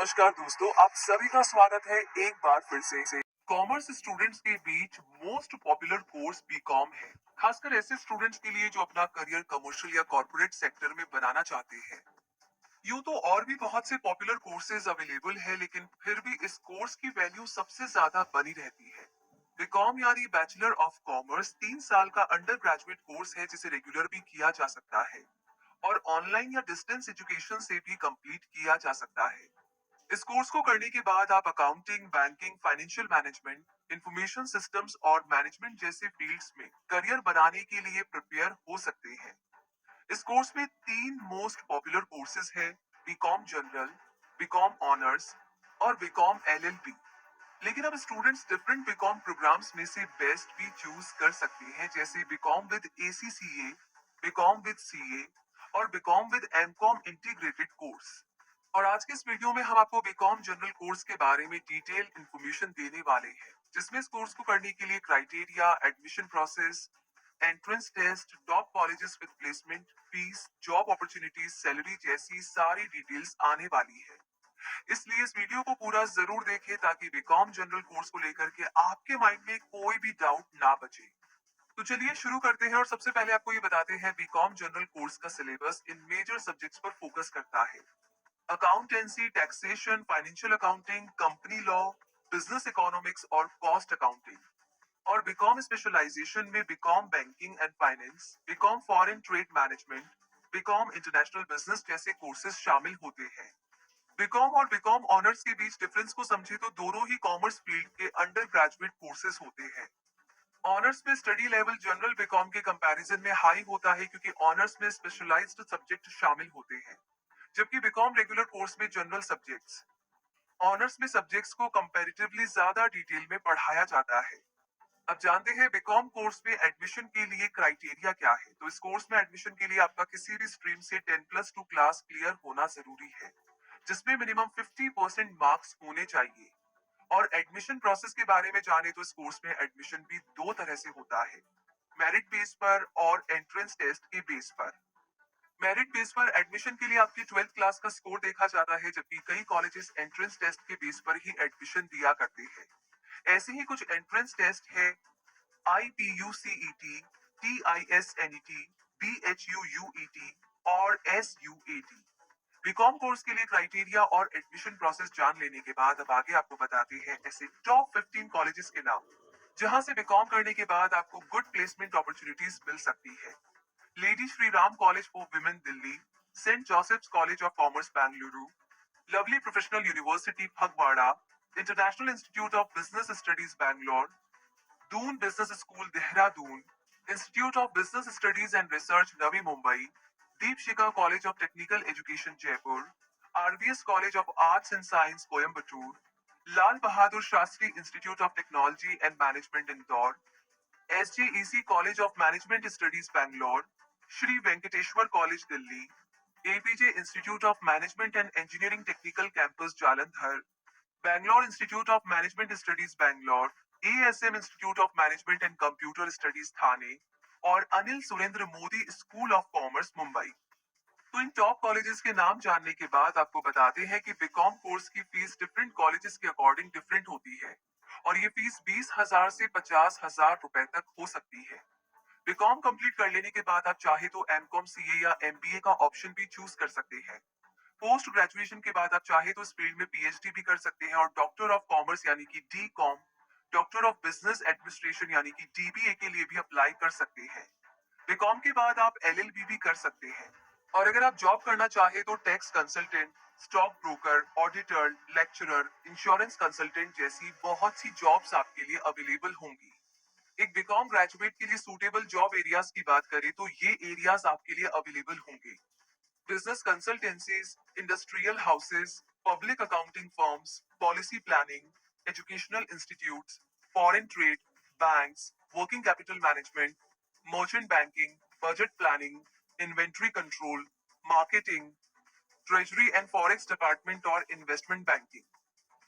नमस्कार दोस्तों, आप सभी का स्वागत है एक बार फिर से। कॉमर्स स्टूडेंट्स के बीच मोस्ट पॉपुलर कोर्स बीकॉम है, खासकर ऐसे स्टूडेंट्स के लिए जो अपना करियर कमर्शियल या कॉर्पोरेट सेक्टर में बनाना चाहते हैं। यूं तो और भी बहुत से पॉपुलर कोर्सेज अवेलेबल है, लेकिन फिर भी इस कोर्स की वैल्यू सबसे ज्यादा बनी रहती है। बीकॉम यानी बैचलर ऑफ कॉमर्स 3 साल का अंडर ग्रेजुएट कोर्स है, जिसे रेगुलर भी किया जा सकता है और ऑनलाइन या डिस्टेंस एजुकेशन से भी कंप्लीट किया जा सकता है। इस कोर्स को करने के बाद आप accounting, banking, financial management, information systems और मैनेजमेंट जैसे फील्ड्स में करियर बनाने के लिए प्रिपेयर हो सकते हैं। इस कोर्स में 3 मोस्ट पॉपुलर कोर्सेज है: बीकॉम जनरल, बीकॉम ऑनर्स और बीकॉम एलएलबी। लेकिन अब स्टूडेंट्स डिफरेंट बीकॉम प्रोग्राम्स में से बेस्ट भी चूज कर सकते हैं, जैसे BCom with ACCA, BCom with CA और BCom with MCom integrated course. और आज के इस वीडियो में हम आपको बीकॉम जनरल कोर्स के बारे में डिटेल इंफॉर्मेशन देने वाले हैं, जिसमें इस कोर्स को करने के लिए criteria, admission process, entrance test, top colleges with placement, fees, job opportunities, salary जैसी सारी डिटेल्स आने वाली है। इसलिए इस वीडियो को पूरा जरूर देखें ताकि बीकॉम जनरल कोर्स को लेकर के आपके माइंड में कोई भी डाउट ना बचे। तो चलिए शुरू करते हैं और सबसे पहले आपको ये बताते हैं बीकॉम जनरल कोर्स का सिलेबस इन मेजर सब्जेक्ट्स पर फोकस करता है: accountancy, taxation, financial accounting, company law, business economics और कॉस्ट अकाउंटिंग। और बीकॉम स्पेशलाइजेशन में BCom banking and finance, BCom foreign trade management, BCom international business जैसे कोर्सेज शामिल होते हैं। बीकॉम और बीकॉम ऑनर्स के बीच डिफरेंस को समझे तो दोनों ही कॉमर्स फील्ड के अंडर ग्रेजुएट कोर्सेज होते हैं। ऑनर्स में स्टडी लेवल जनरल बीकॉम के कंपैरिजन में हाई होता है, क्योंकि ऑनर्स में स्पेशलाइज्ड सब्जेक्ट शामिल होते हैं, जबकि बीकॉम रेगुलर कोर्स में जनरल सब्जेक्ट्स, ऑनर्स में सब्जेक्ट्स को कंपैरेटिवली ज्यादा डिटेल में पढ़ाया जाता है। अब जानते हैं बीकॉम कोर्स में एडमिशन के लिए क्राइटेरिया क्या है। तो इस कोर्स में एडमिशन के लिए आपका किसी भी स्ट्रीम से 10+2 क्लास क्लियर होना जरूरी है, जिसमें मिनिमम 50% मार्क्स होने चाहिए। और एडमिशन प्रोसेस के बारे में जाने तो इस कोर्स में एडमिशन भी 2 तरह से होता है: मेरिट बेस पर और एंट्रेंस टेस्ट के बेस पर। मेरिट बेस पर एडमिशन के लिए आपकी 12th क्लास का स्कोर देखा जाता है, जबकि कई कॉलेजेस एंट्रेंस टेस्ट के बेस पर ही एडमिशन दिया करते हैं। ऐसे ही कुछ एंट्रेंस टेस्ट है: IPUCET, TISNET, BHUUET और SUAT। बीकॉम कोर्स के लिए क्राइटेरिया और एडमिशन प्रोसेस जान लेने के बाद अब आगे आपको बताते हैं ऐसे टॉप 15 कॉलेजेस के नाम, जहां से बीकॉम करने के बाद आपको गुड प्लेसमेंट अपॉर्चुनिटीज मिल सकती है: Lady Shri Ram college for women Delhi, Saint Joseph's college of commerce Bengaluru, Lovely professional university Phagwara, international institute of business studies Bangalore, Doon business school Dehradun, institute of business studies and research Navi Mumbai, Deepshikha college of technical education Jaipur, RVS college of arts and science Coimbatore, Lal Bahadur Shastri institute of technology and management Indore, SJEC college of management studies Bangalore, Shri Venkateshwara college Delhi, APJ institute of management and engineering technical campus Jalandhar, Bangalore institute of management studies Bangalore, ASM institute of management and computer studies Thane और Anil Surendra Modi school of commerce Mumbai. तो इन top colleges के नाम जानने के बाद आपको बताते हैं कि बीकॉम कोर्स की फीस डिफरेंट कॉलेजेस के अकॉर्डिंग डिफरेंट होती है, और ये फीस 20,000 से 50,000 रुपए तक हो सकती है। बीकॉम कंप्लीट कर लेने के बाद आप चाहे तो एमकॉम, सीए या MBA का ऑप्शन भी चूज कर सकते हैं। पोस्ट ग्रेजुएशन के बाद आप चाहे तो इस फील्ड में PhD भी कर सकते हैं और डॉक्टर ऑफ कॉमर्स यानी कि DCOM, doctor of business administration यानी कि DBA के लिए भी अप्लाई कर सकते हैं। बीकॉम के बाद आप LLB भी कर सकते हैं। और अगर आप जॉब करना चाहे तो tax consultant, stock broker, auditor, lecturer, insurance consultant जैसी बहुत सी जॉब्स आपके लिए अवेलेबल होंगी। एक बीकॉम ग्रेजुएट के लिए सूटेबल जॉब एरियाज की बात करें तो ये एरियाज आपके लिए अवेलेबल होंगे: business consultancies, industrial houses, public accounting firms, policy planning, educational institutes, foreign trade, banks, working capital management, merchant banking, budget planning, inventory control, marketing, treasury and forex department और investment banking.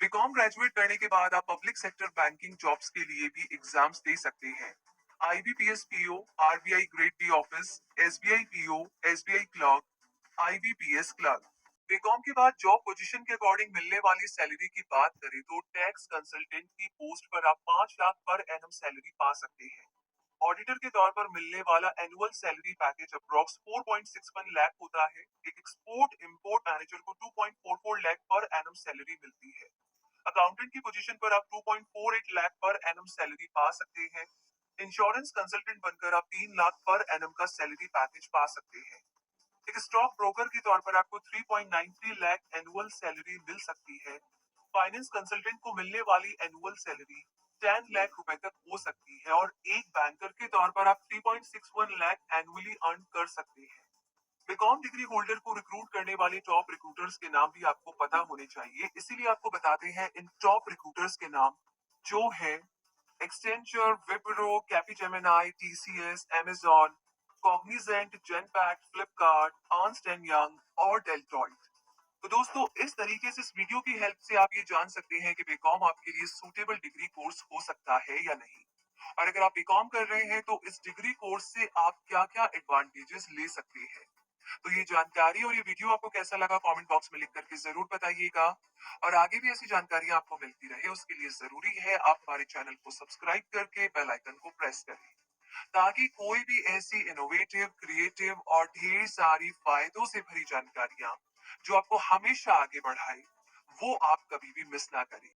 BCom graduate करने के बाद आप public sector banking jobs के लिए भी exams दे सकते हैं: IBPS PO, RBI grade B office, SBI PO, SBI clerk, IBPS clerk. BCom के बाद जॉब पोजीशन के अकॉर्डिंग मिलने वाली सैलरी की बात करें तो टैक्स कंसल्टेंट की पोस्ट पर आप 5 लाख पर एनम सैलरी पा सकते हैं। ऑडिटर के तौर पर मिलने वाला annual salary package approx 4.61 lakh होता है। एक एक्सपोर्ट इंपोर्ट मैनेजर को 2.44 लाख पर एनम सैलरी मिलती है। अकाउंटेंट की पोजीशन पर आप 2.48 लाख पर एनम सैलरी पा सकते हैं। इंश्योरेंस कंसल्टेंट बनकर आप 3 लाख पर एनम का सैलरी पैकेज पा सकते हैं। एक स्टॉक ब्रोकर के तौर पर आपको 3.93 लाख एनुअल सैलरी मिल सकती है। फाइनेंस कंसल्टेंट को मिलने वाली एनुअल सैलरी 10 लाख रुपए तक हो सकती है और एक बैंकर के तौर पर आप 3.61 लाख एनुअली अर्न कर सकते हैं। बीकॉम डिग्री होल्डर को रिक्रूट करने वाले टॉप रिक्रूटर्स के नाम भी आपको पता होने चाहिए, इसीलिए आपको बताते हैं इन टॉप रिक्रूटर्स के नाम, जो है Accenture, Wipro, Capgemini, TCS, Amazon, Cognizant, Genpact, Flipkart, Ernst and Young और डेल्टॉइट। तो दोस्तों, इस तरीके से इस वीडियो की हेल्प से आप ये जान सकते हैं कि बीकॉम आपके लिए सूटेबल डिग्री कोर्स हो सकता है या नहीं। और अगर आप बीकॉम कर रहे हैं तो इस डिग्री कोर्स से आप क्या क्या एडवांटेजेस ले सकते हैं। तो ये जानकारी और ये वीडियो आपको कैसा लगा कमेंट बॉक्स में लिख करके जरूर बताइएगा। और आगे भी ऐसी जानकारियां आपको मिलती रहे उसके लिए जरूरी है आप हमारे चैनल को सब्सक्राइब करके बेल आइकन को प्रेस करें, ताकि कोई भी ऐसी इनोवेटिव, क्रिएटिव और ढेर सारी फायदों से भरी जानकारियां जो आपको हमेशा आगे बढ़ाए, वो आप कभी भी मिस ना करें।